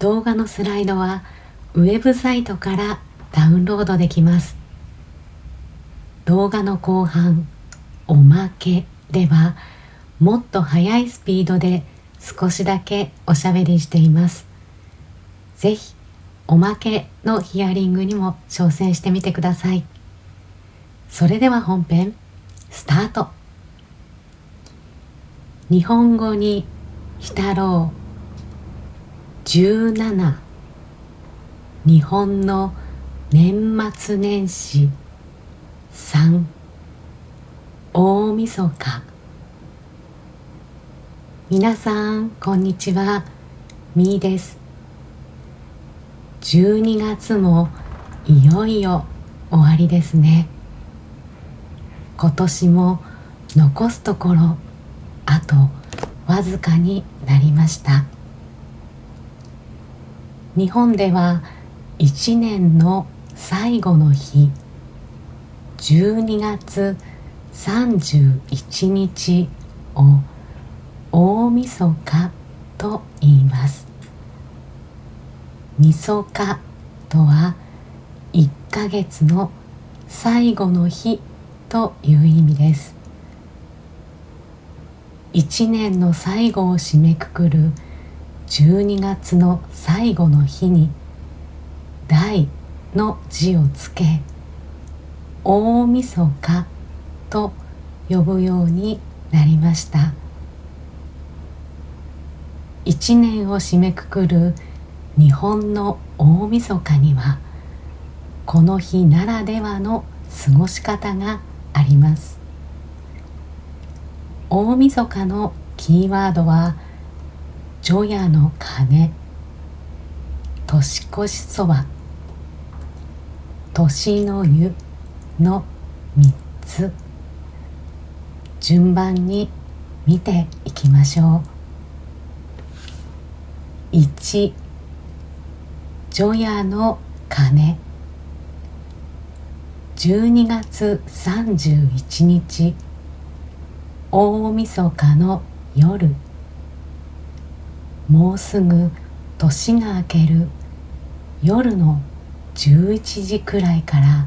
動画のスライドはウェブサイトからダウンロードできます。動画の後半、おまけではもっと速いスピードで少しだけおしゃべりしています。ぜひおまけのヒアリングにも挑戦してみてください。それでは本編スタート。日本語に浸ろう。17、日本の年末年始。3、大晦日。皆さんこんにちは、みーです。12月もいよいよ終わりですね。今年も残すところあとわずかになりました。日本では1年の最後の日、12月31日を大晦日と言います。晦日とは1ヶ月の最後の日という意味です。1年の最後を締めくくる12月の最後の日に大の字をつけ、大晦日と呼ぶようになりました。1年を締めくくる日本の大晦日にはこの日ならではの過ごし方があります。大晦日のキーワードは除夜の鐘、年越しそば、年の湯の3つ。順番に見ていきましょう。1、除夜の鐘。12月31日大晦日の夜、もうすぐ年が明ける夜の11時くらいから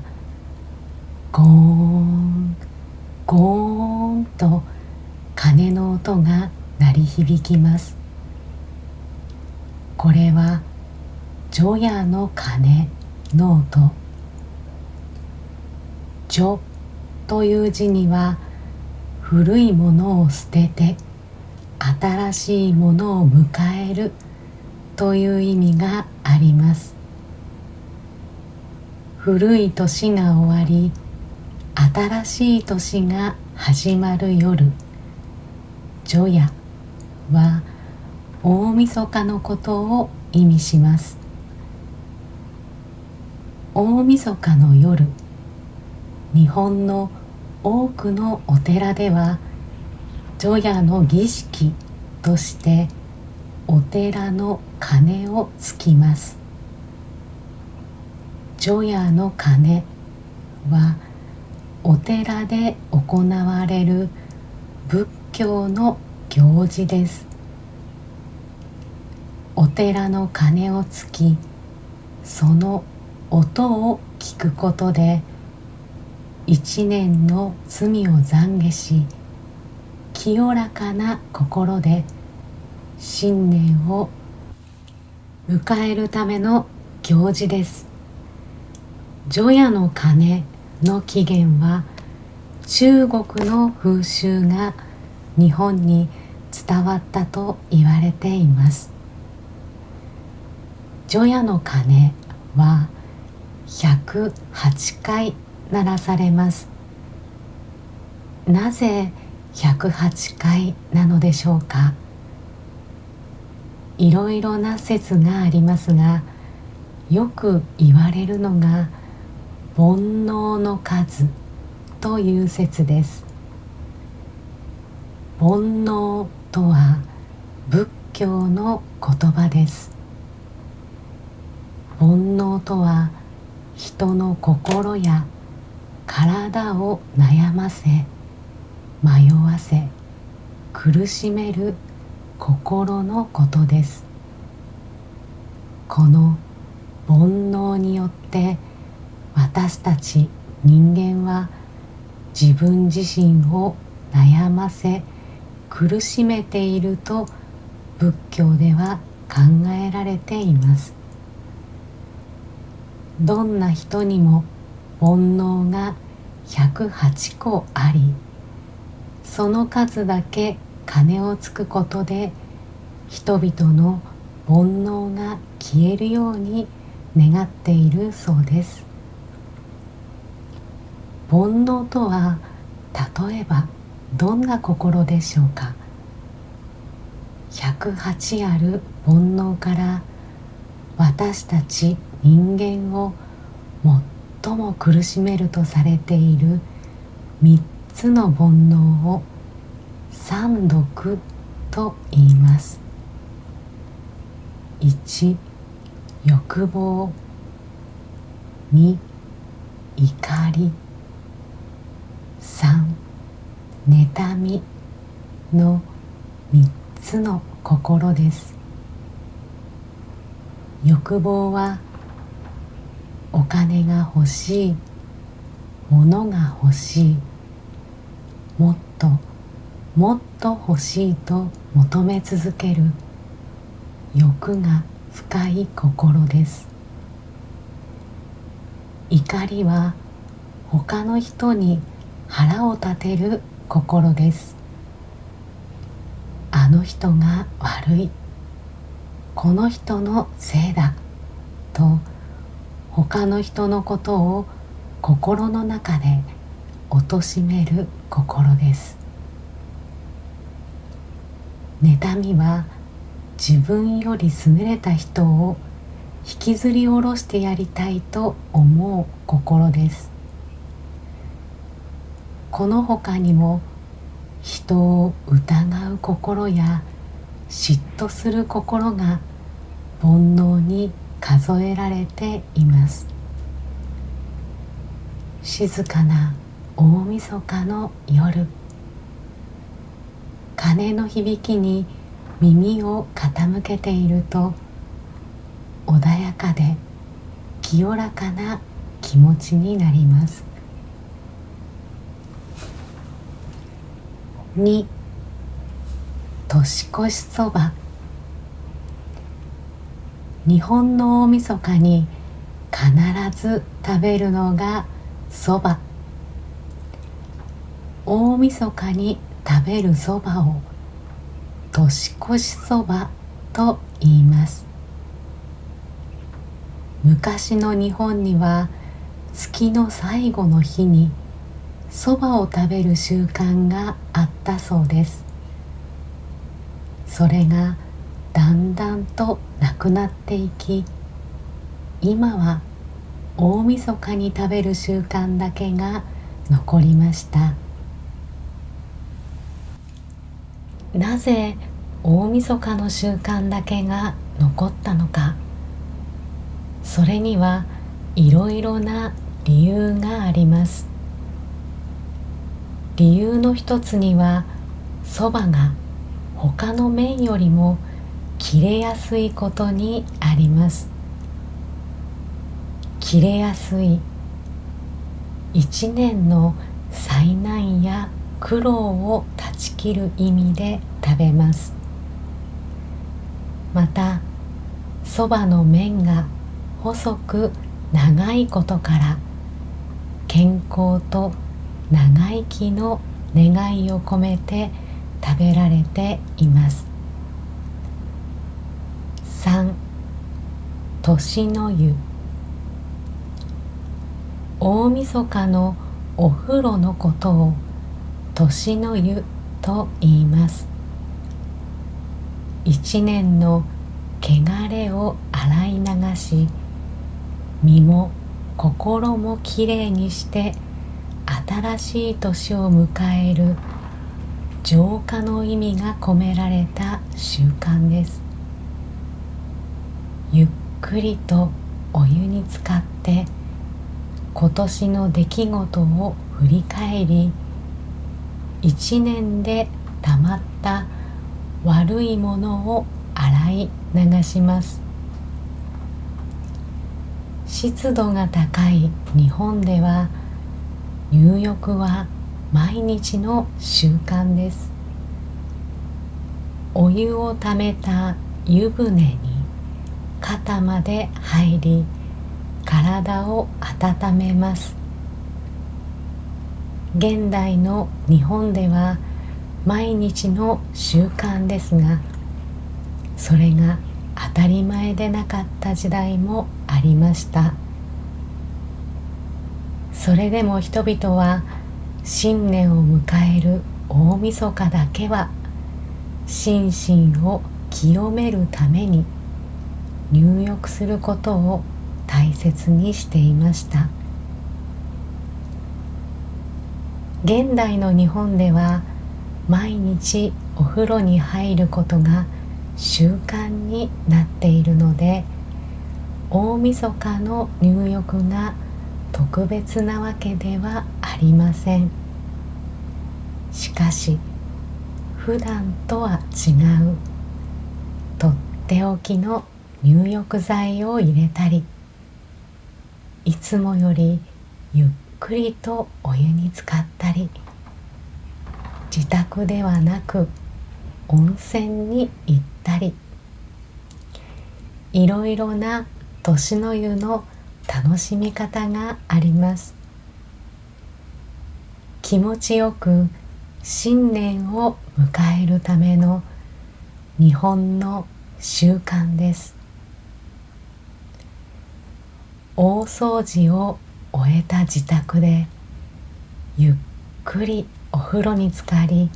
ゴーンゴーンと鐘の音が鳴り響きます。これは除夜の鐘の音。除という字には古いものを捨てて新しいものを迎えるという意味があります。古い年が終わり新しい年が始まる夜、除夜は大晦日のことを意味します。大晦日の夜、日本の多くのお寺では除夜の儀式としてお寺の鐘をつきます。除夜の鐘はお寺で行われる仏教の行事です。お寺の鐘をつき、その音を聞くことで一年の罪を懺悔し、清らかな心で新年を迎えるための行事です。除夜の鐘の起源は中国の風習が日本に伝わったと言われています。除夜の鐘は108回鳴らされます。なぜ108回なのでしょうか。いろいろな説がありますが、よく言われるのが煩悩の数という説です。煩悩とは仏教の言葉です。煩悩とは人の心や体を悩ませ、迷わせ、苦しめる心のことです。この煩悩によって私たち人間は自分自身を悩ませ苦しめていると仏教では考えられています。どんな人にも煩悩が108個あり、その数だけ鐘をつくことで人々の煩悩が消えるように願っているそうです。煩悩とは例えばどんな心でしょうか。108ある煩悩から私たち人間を最も苦しめるとされている3つの煩悩を三毒と言います。1、欲望。2、怒り。3、妬みの3つの心です。欲望はお金が欲しい、物が欲しい、もっともっと欲しいと求め続ける欲が深い心です。怒りは他の人に腹を立てる心です。あの人が悪い、この人のせいだと他の人のことを心の中で貶める心です。妬みは自分より優れた人を引きずり下ろしてやりたいと思う心です。この他にも人を疑う心や嫉妬する心が煩悩に数えられています。静かな大晦日の夜、鐘の響きに耳を傾けていると穏やかで清らかな気持ちになります。2、年越しそば。日本の大晦日に必ず食べるのがそば。大晦日に食べるそばを年越しそばと言います。昔の日本には月の最後の日にそばを食べる習慣があったそうです。それがだんだんとなくなっていき、今は大晦日に食べる習慣だけが残りました。なぜ大晦日の習慣だけが残ったのか。それにはいろいろな理由があります。理由の一つには、そばが他の麺よりも切れやすいことにあります。切れやすい、一年の災難や苦労を断ち切る意味で食べます。また、そばの麺が細く長いことから健康と長生きの願いを込めて食べられています。3、年の湯。大晦日のお風呂のことを年の湯と言います。一年の汚れを洗い流し、身も心もきれいにして新しい年を迎える浄化の意味が込められた習慣です。ゆっくりとお湯に浸かって今年の出来事を振り返り、一年でたまった悪いものを洗い流します。湿度が高い日本では入浴は毎日の習慣です。お湯をためた湯船に肩まで入り、体を温めます。現代の日本では毎日の習慣ですが、それが当たり前でなかった時代もありました。それでも人々は新年を迎える大晦日だけは心身を清めるために入浴することを大切にしていました。現代の日本では毎日お風呂に入ることが習慣になっているので、大晦日の入浴が特別なわけではありません。しかし普段とは違うとっておきの入浴剤を入れたり、いつもよりゆっくりとお湯に浸かったり、自宅ではなく温泉に行ったり、いろいろな年の湯の楽しみ方があります。気持ちよく新年を迎えるための日本の習慣です。大掃除を終えた自宅でゆっくりお風呂に浸かり、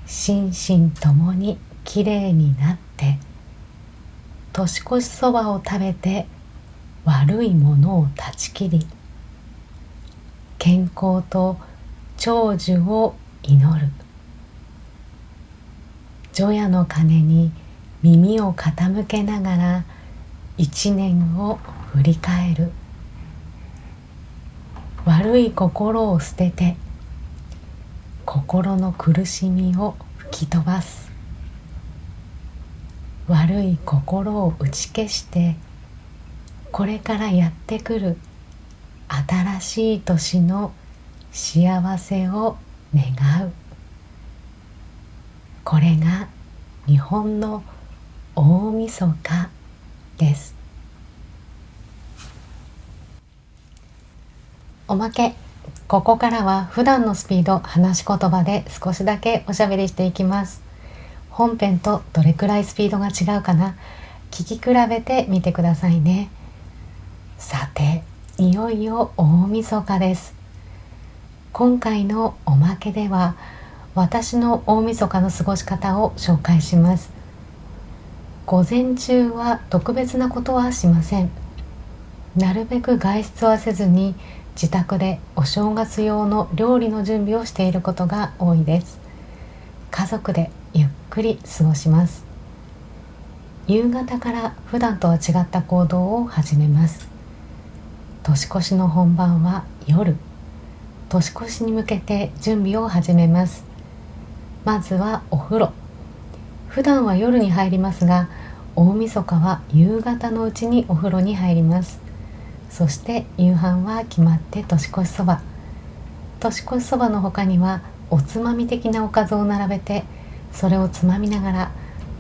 心身ともにきれいになって年越しそばを食べて悪いものを断ち切り、健康と長寿を祈る。除夜の鐘に耳を傾けながら一年を振り返る。悪い心を捨てて心の苦しみを吹き飛ばす。悪い心を打ち消して、これからやってくる新しい年の幸せを願う。これが日本の大晦日です。おまけ、ここからは普段のスピード、話し言葉で少しだけおしゃべりしていきます。本編とどれくらいスピードが違うかな、聞き比べてみてくださいね。さて、いよいよ大晦日です。今回のおまけでは私の大晦日の過ごし方を紹介します。午前中は特別なことはしません。なるべく外出はせずに自宅でお正月用の料理の準備をしていることが多いです。家族でゆっくり過ごします。夕方から普段とは違った行動を始めます。年越しの本番は夜。年越しに向けて準備を始めます。まずはお風呂。普段は夜に入りますが、大晦日は夕方のうちにお風呂に入ります。そして夕飯は決まって年越しそば。年越しそばの他にはおつまみ的なおかずを並べて、それをつまみながら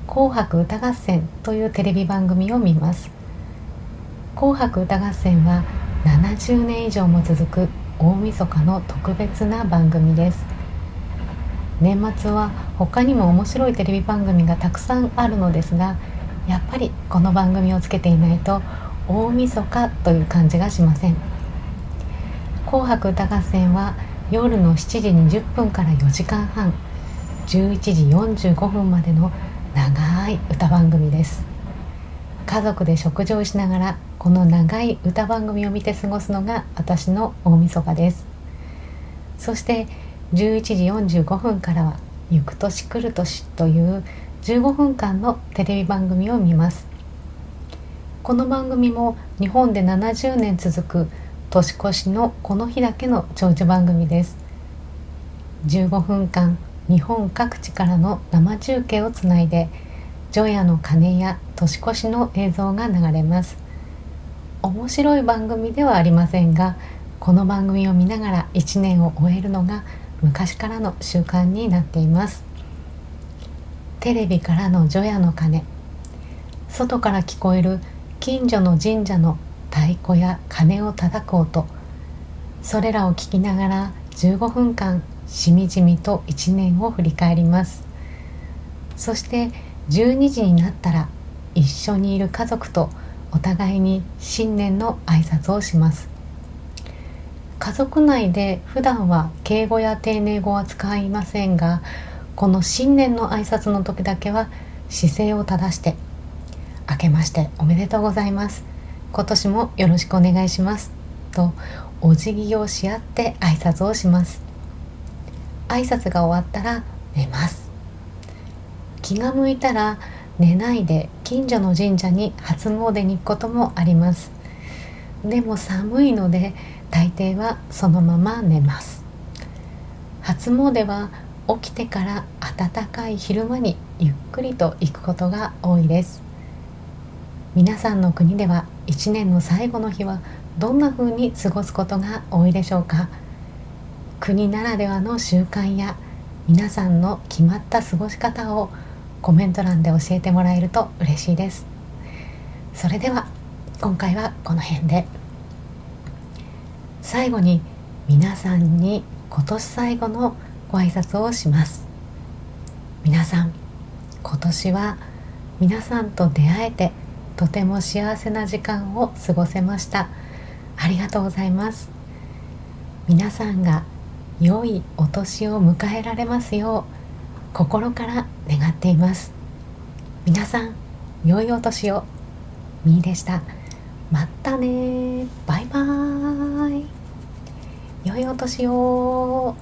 紅白歌合戦というテレビ番組を見ます。紅白歌合戦は70年以上も続く大晦日の特別な番組です。年末は他にも面白いテレビ番組がたくさんあるのですが、やっぱりこの番組をつけていないと大晦日という感じがしません。紅白歌合戦は夜の7時20分から4時間半、11時45分までの長い歌番組です。家族で食事をしながらこの長い歌番組を見て過ごすのが私の大晦日です。そして11時45分からはゆく年来る年という15分間のテレビ番組を見ます。この番組も日本で70年続く年越しのこの日だけの長寿番組です。15分間日本各地からの生中継をつないで、除夜の鐘や年越しの映像が流れます。面白い番組ではありませんが、この番組を見ながら1年を終えるのが昔からの習慣になっています。テレビからの除夜の鐘、外から聞こえる近所の神社の太鼓や鐘を叩く音、それらを聞きながら15分間しみじみと1年を振り返ります。そして12時になったら一緒にいる家族とお互いに新年の挨拶をします。家族内で普段は敬語や丁寧語は使いませんが、この新年の挨拶の時だけは姿勢を正して、明けましておめでとうございます、今年もよろしくお願いしますとお辞儀をし合って挨拶をします。挨拶が終わったら寝ます。気が向いたら寝ないで近所の神社に初詣に行くこともあります。でも寒いので大抵はそのまま寝ます。初詣は起きてから暖かい昼間にゆっくりと行くことが多いです。皆さんの国では1年の最後の日はどんな風に過ごすことが多いでしょうか。国ならではの習慣や皆さんの決まった過ごし方をコメント欄で教えてもらえると嬉しいです。それでは今回はこの辺で。最後に皆さんに今年最後のご挨拶をします。皆さん、今年は皆さんと出会えてとても幸せな時間を過ごせました。ありがとうございます。皆さんが良いお年を迎えられますよう心から願っています。皆さん、良いお年を。みーでした。またね。バイバーイ。良いお年を。